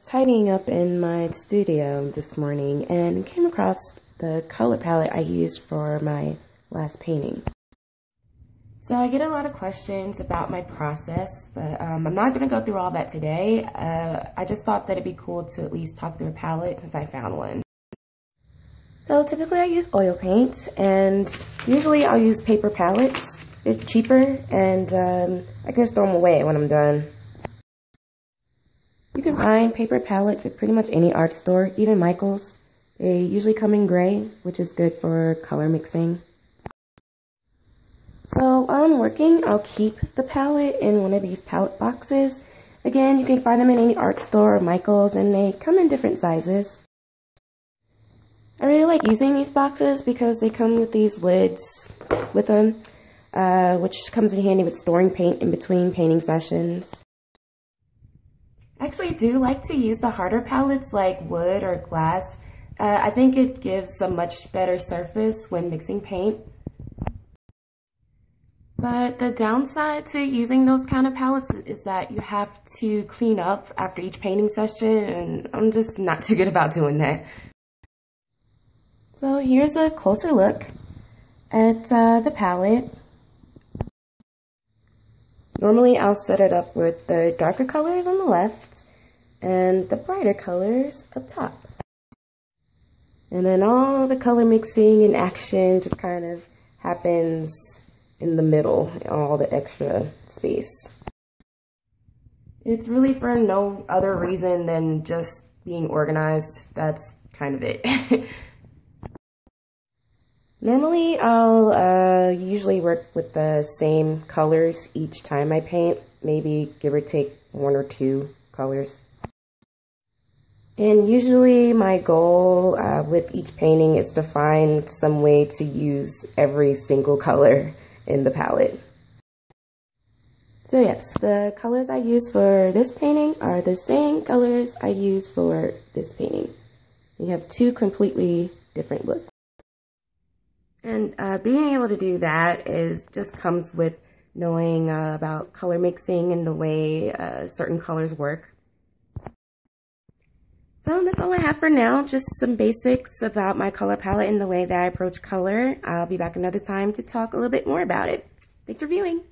tidying up in my studio this morning and came across the color palette I used for my last painting. So I get a lot of questions about my process, but I'm not going to go through all that today. I just thought that it'd be cool to at least talk through a palette since I found one. So typically I use oil paints, and usually I'll use paper palettes. They're cheaper, and I can just throw them away when I'm done. You can find paper palettes at pretty much any art store, even Michael's. They usually come in gray, which is good for color mixing. So while I'm working, I'll keep the palette in one of these palette boxes. Again, you can find them in any art store or Michael's, and they come in different sizes. I really like using these boxes because they come with these lids with them, which comes in handy with storing paint in between painting sessions. I actually do like to use the harder palettes like wood or glass. I think it gives a much better surface when mixing paint. But the downside to using those kind of palettes is that you have to clean up after each painting session, and I'm just not too good about doing that. So here's a closer look at the palette. Normally I'll set it up with the darker colors on the left and the brighter colors up top. And then all the color mixing and action just kind of happens in the middle, all the extra space. It's really for no other reason than just being organized. That's kind of it. Normally, I'll usually work with the same colors each time I paint, maybe give or take 1 or 2 colors. And usually my goal with each painting is to find some way to use every single color in the palette. So yes, the colors I use for this painting are the same colors I use for this painting. You have 2 completely different looks. And being able to do that just comes with knowing about color mixing and the way certain colors work. So that's all I have for now, just some basics about my color palette and the way that I approach color. I'll be back another time to talk a little bit more about it. Thanks for viewing.